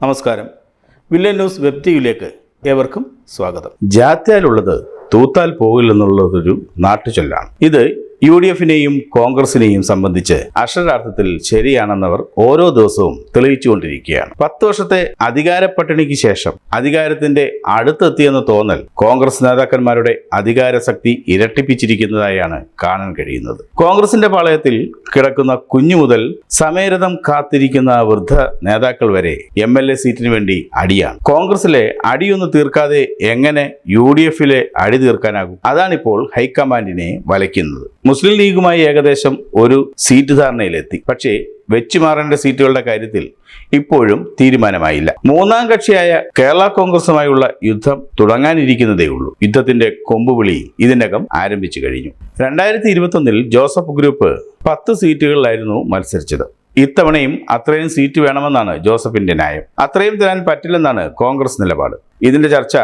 നമസ്കാരം. Village news web ടിവിയിലേക്ക് ഏവർക്കും സ്വാഗതം. ജാത്യാലുള്ളത് തൂത്താൽ പോകില്ലെന്നുള്ളതൊരു നാട്ടുചൊല്ലാണ്. ഇത് UDF-നെയും കോൺഗ്രസിനെയും സംബന്ധിച്ച് അക്ഷരാർത്ഥത്തിൽ ശരിയാണെന്നവർ ഓരോ ദിവസവും തെളിയിച്ചുകൊണ്ടിരിക്കുകയാണ്. 10 വർഷത്തെ അധികാര പട്ടിണിക്ക് ശേഷം അധികാരത്തിന്റെ അടുത്തെത്തിയെന്ന് തോന്നൽ കോൺഗ്രസ് നേതാക്കന്മാരുടെ അധികാരശക്തി ഇരട്ടിപ്പിച്ചിരിക്കുന്നതായാണ് കാണാൻ കഴിയുന്നത്. കോൺഗ്രസിന്റെ പാളയത്തിൽ കിടക്കുന്ന കുഞ്ഞു മുതൽ സമയരഥം കാത്തിരിക്കുന്ന വൃദ്ധ നേതാക്കൾ വരെ MLA സീറ്റിന് വേണ്ടി അടിയാണ്. കോൺഗ്രസിലെ അടിയൊന്ന് തീർക്കാതെ എങ്ങനെ UDF-ലെ അടി തീർക്കാനാകും? അതാണിപ്പോൾ ഹൈക്കമാൻഡിനെ വലയ്ക്കുന്നത്. മുസ്ലിം ലീഗുമായി ഏകദേശം ഒരു സീറ്റ് ധാരണയിലെത്തി. പക്ഷേ വെച്ചുമാറേണ്ട സീറ്റുകളുടെ കാര്യത്തിൽ ഇപ്പോഴും തീരുമാനമായില്ല. മൂന്നാം കക്ഷിയായ കേരള കോൺഗ്രസുമായുള്ള യുദ്ധം തുടങ്ങാനിരിക്കുന്നതേ ഉള്ളൂ. യുദ്ധത്തിന്റെ കൊമ്പുവിളി ഇതിനകം ആരംഭിച്ചു കഴിഞ്ഞു. 2021-ൽ ജോസഫ് ഗ്രൂപ്പ് 10 സീറ്റുകളിലായിരുന്നു മത്സരിച്ചത്. ഇത്തവണയും അത്രയും സീറ്റ് വേണമെന്നാണ് ജോസഫിന്റെ ന്യായം. അത്രയും തരാൻ പറ്റില്ലെന്നാണ് കോൺഗ്രസ് നിലപാട്. ഇതിന്റെ ചർച്ച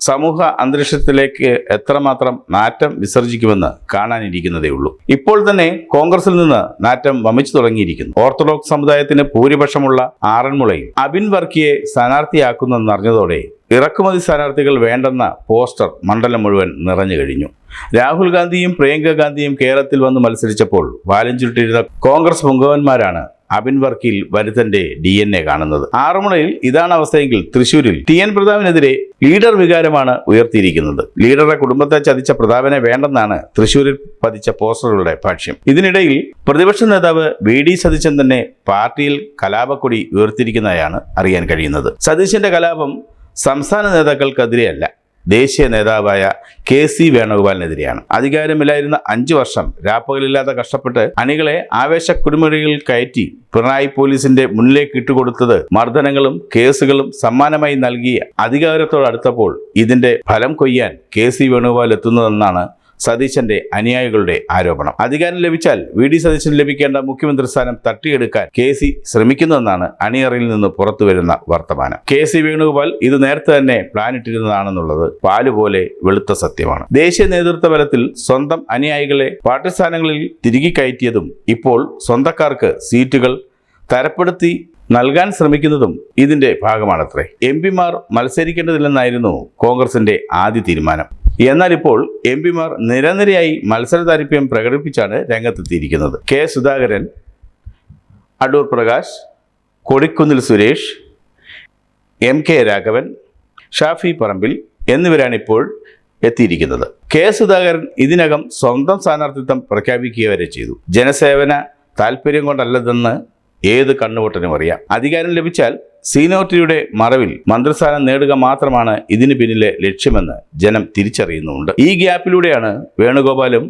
സമൂഹ അന്തരീക്ഷത്തിലേക്ക് എത്രമാത്രം നാറ്റം വിസർജിക്കുമെന്ന് കാണാനിരിക്കുന്നതേ ഉള്ളൂ. ഇപ്പോൾ തന്നെ കോൺഗ്രസിൽ നിന്ന് നാറ്റം വമിച്ചു തുടങ്ങിയിരിക്കുന്നു. ഓർത്തഡോക്സ് സമുദായത്തിന് ഭൂരിപക്ഷമുള്ള ആറന്മുളയിൽ അബിൻ വർക്കിയെ സ്ഥാനാർത്ഥിയാക്കുന്നെന്നറിഞ്ഞതോടെ ഇറക്കുമതി സ്ഥാനാർത്ഥികൾ വേണ്ടെന്ന പോസ്റ്റർ മണ്ഡലം മുഴുവൻ നിറഞ്ഞു കഴിഞ്ഞു. രാഹുൽ ഗാന്ധിയും പ്രിയങ്ക ഗാന്ധിയും കേരളത്തിൽ വന്ന് മത്സരിച്ചപ്പോൾ വാലഞ്ചുരുട്ടിയിരുന്ന കോൺഗ്രസ് പൊങ്കവന്മാരാണ് അബിൻ വർക്കിയിൽ വരുത്തന്റെ DNA കാണുന്നത്. ആറന്മുളയിൽ ഇതാണ് അവസ്ഥയെങ്കിൽ തൃശൂരിൽ TN പ്രതാപനെതിരെ ലീഡർ വികാരമാണ് ഉയർത്തിയിരിക്കുന്നത്. ലീഡറുടെ കുടുംബത്തെ ചതിച്ച പ്രതാപനെ വേണ്ടെന്നാണ് തൃശൂരിൽ പതിച്ച പോസ്റ്ററുകളുടെ ഭാഷ്യം. ഇതിനിടയിൽ പ്രതിപക്ഷ നേതാവ് VD സതീശൻ തന്നെ പാർട്ടിയിൽ കലാപക്കൊടി ഉയർത്തിയിരിക്കുന്നതായാണ് അറിയാൻ കഴിയുന്നത്. സതീശന്റെ കലാപം സംസ്ഥാന നേതാക്കൾക്കെതിരെയല്ല, ദേശീയ നേതാവായ KC വേണുഗോപാലിനെതിരെയാണ്. അധികാരമില്ലായിരുന്ന 5 വർഷം രാപ്പകലില്ലാതെ കഷ്ടപ്പെട്ട് അണികളെ ആവേശ കുടിമുറികളിൽ കയറ്റി പിണറായി പോലീസിന്റെ മുന്നിലേക്ക് ഇട്ടുകൊടുത്തത് മർദ്ദനങ്ങളും കേസുകളും സമ്മാനമായി നൽകി അധികാരത്തോടടുത്തപ്പോൾ ഇതിന്റെ ഫലം കൊയ്യാൻ KC വേണുഗോപാൽ എത്തുന്നതെന്നാണ് സതീശന്റെ അനുയായികളുടെ ആരോപണം. അധികാരം ലഭിച്ചാൽ VD സതീശന് ലഭിക്കേണ്ട മുഖ്യമന്ത്രി സ്ഥാനം തട്ടിയെടുക്കാൻ KC ശ്രമിക്കുന്നതെന്നാണ് അണിയറയിൽ നിന്ന് പുറത്തുവരുന്ന വർത്തമാനം. KC വേണുഗോപാൽ ഇത് നേരത്തെ തന്നെ പ്ലാനിട്ടിരുന്നതാണെന്നുള്ളത് പാലുപോലെ വെളുത്ത സത്യമാണ്. ദേശീയ നേതൃത്വ തലത്തിൽ സ്വന്തം അനുയായികളെ പാർട്ടി സ്ഥാനങ്ങളിൽ തിരികെ കയറ്റിയതും ഇപ്പോൾ സ്വന്തക്കാർക്ക് സീറ്റുകൾ തരപ്പെടുത്തി നൽകാൻ ശ്രമിക്കുന്നതും ഇതിന്റെ ഭാഗമാണത്രേ. MP-മാർ മത്സരിക്കേണ്ടതില്ലെന്നായിരുന്നു കോൺഗ്രസിന്റെ ആദ്യ തീരുമാനം. എന്നാൽ ഇപ്പോൾ MP-മാർ നിരനിരയായി മത്സര താല്പര്യം പ്രകടിപ്പിച്ചാണ് രംഗത്തെത്തിയിരിക്കുന്നത്. K. സുധാകരൻ, അടൂർ പ്രകാശ്, കൊടിക്കുന്നിൽ സുരേഷ്, MK രാഘവൻ, ഷാഫി പറമ്പിൽ എന്നിവരാണിപ്പോൾ എത്തിയിരിക്കുന്നത്. K. സുധാകരൻ ഇതിനകം സ്വന്തം സ്ഥാനാർത്ഥിത്വം പ്രഖ്യാപിക്കുക വരെ ചെയ്തു. ജനസേവന താല്പര്യം കൊണ്ടല്ലതെന്ന് ഏത് കണ്ണുപൊട്ടനും അറിയാം. അധികാരം ലഭിച്ചാൽ സീനിയോറിറ്റിയുടെ മറവിൽ മന്ത്രിസ്ഥാനം നേടുക മാത്രമാണ് ഇതിന് പിന്നിലെ ലക്ഷ്യമെന്ന് ജനം തിരിച്ചറിയുന്നുമുണ്ട്. ഈ ഗ്യാപ്പിലൂടെയാണ് വേണുഗോപാലും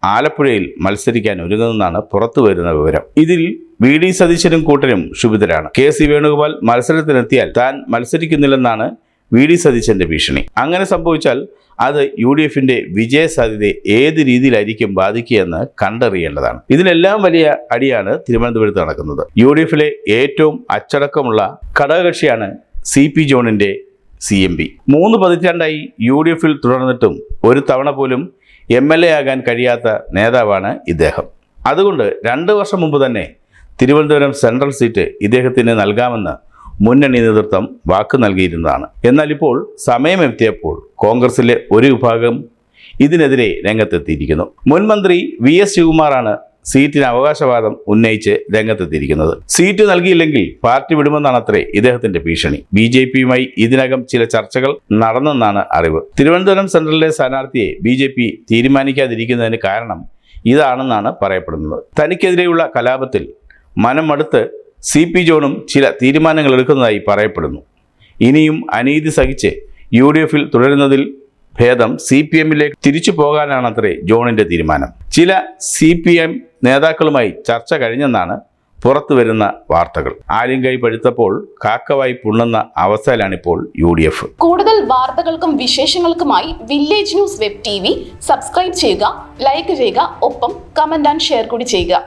ആലപ്പുഴയിൽ മത്സരിക്കാൻ ഒരുങ്ങുന്നതെന്നാണ് പുറത്തു വരുന്ന വിവരം. ഇതിൽ VD സതീശനും കൂട്ടരും ക്ഷുഭിതരാണ്. KC വേണുഗോപാൽ മത്സരത്തിനെത്തിയാൽ താൻ മത്സരിക്കുന്നില്ലെന്നാണ് VD സതീശന്റെ ഭീഷണി. അങ്ങനെ സംഭവിച്ചാൽ അത് UDF-ന്റെ വിജയ സാധ്യതയെ ഏത് രീതിയിലായിരിക്കും ബാധിക്കുകയെന്ന് കണ്ടറിയേണ്ടതാണ്. ഇതിലെല്ലാം വലിയ അടിയാണ് തിരുവനന്തപുരത്ത് നടക്കുന്നത്. UDF-ലെ ഏറ്റവും അച്ചടക്കമുള്ള ഘടകകക്ഷിയാണ് CP ജോണിന്റെ CMP. 3 പതിറ്റാണ്ടായി UDF-ൽ തുടർന്നിട്ടും ഒരു തവണ പോലും MLA ആകാൻ കഴിയാത്ത നേതാവാണ് ഇദ്ദേഹം. അതുകൊണ്ട് 2 വർഷം മുമ്പ് തന്നെ തിരുവനന്തപുരം സെൻട്രൽ സീറ്റ് ഇദ്ദേഹത്തിന് നൽകാമെന്ന് മുന്നണി നേതൃത്വം വാക്ക് നൽകിയിരുന്നതാണ്. എന്നാൽ ഇപ്പോൾ സമയമെത്തിയപ്പോൾ കോൺഗ്രസിലെ ഒരു വിഭാഗം ഇതിനെതിരെ രംഗത്തെത്തിയിരിക്കുന്നു. മുൻ മന്ത്രി VS ശിവകുമാറാണ് സീറ്റിന് അവകാശവാദം ഉന്നയിച്ച് രംഗത്തെത്തിയിരിക്കുന്നത്. സീറ്റ് നൽകിയില്ലെങ്കിൽ പാർട്ടി വിടുമെന്നാണത്രേ ഇദ്ദേഹത്തിന്റെ ഭീഷണി. BJP-യുമായി ഇതിനകം ചില ചർച്ചകൾ നടന്നെന്നാണ് അറിവ്. തിരുവനന്തപുരം സെൻട്രലിലെ സ്ഥാനാർത്ഥിയെ BJP തീരുമാനിക്കാതിരിക്കുന്നതിന് കാരണം ഇതാണെന്നാണ് പറയപ്പെടുന്നത്. തനിക്കെതിരെയുള്ള കലാപത്തിൽ മനമടുത്ത് CP ജോണും ചില തീരുമാനങ്ങൾ എടുക്കുന്നതായി പറയപ്പെടുന്നു. ഇനിയും അനീതി സഹിച്ച് UDF-ൽ തുടരുന്നതിൽ ഭേദം CPM-ലേക്ക് തിരിച്ചു പോകാനാണത്രേ ജോണിന്റെ തീരുമാനം. ചില CPM നേതാക്കളുമായി ചർച്ച കഴിഞ്ഞെന്നാണ് പുറത്തു വരുന്ന വാർത്തകൾ. ആരും കൈ പഴുത്തപ്പോൾ കാക്കവായി പുണ്ണുന്ന അവസ്ഥയിലാണിപ്പോൾ UDF. കൂടുതൽ വാർത്തകൾക്കും വിശേഷങ്ങൾക്കുമായി village news web TV subscribe ചെയ്യുക, ലൈക്ക് ചെയ്യുക, ഒപ്പം കമന്റ് ആൻഡ് ഷെയർ കൂടി ചെയ്യുക.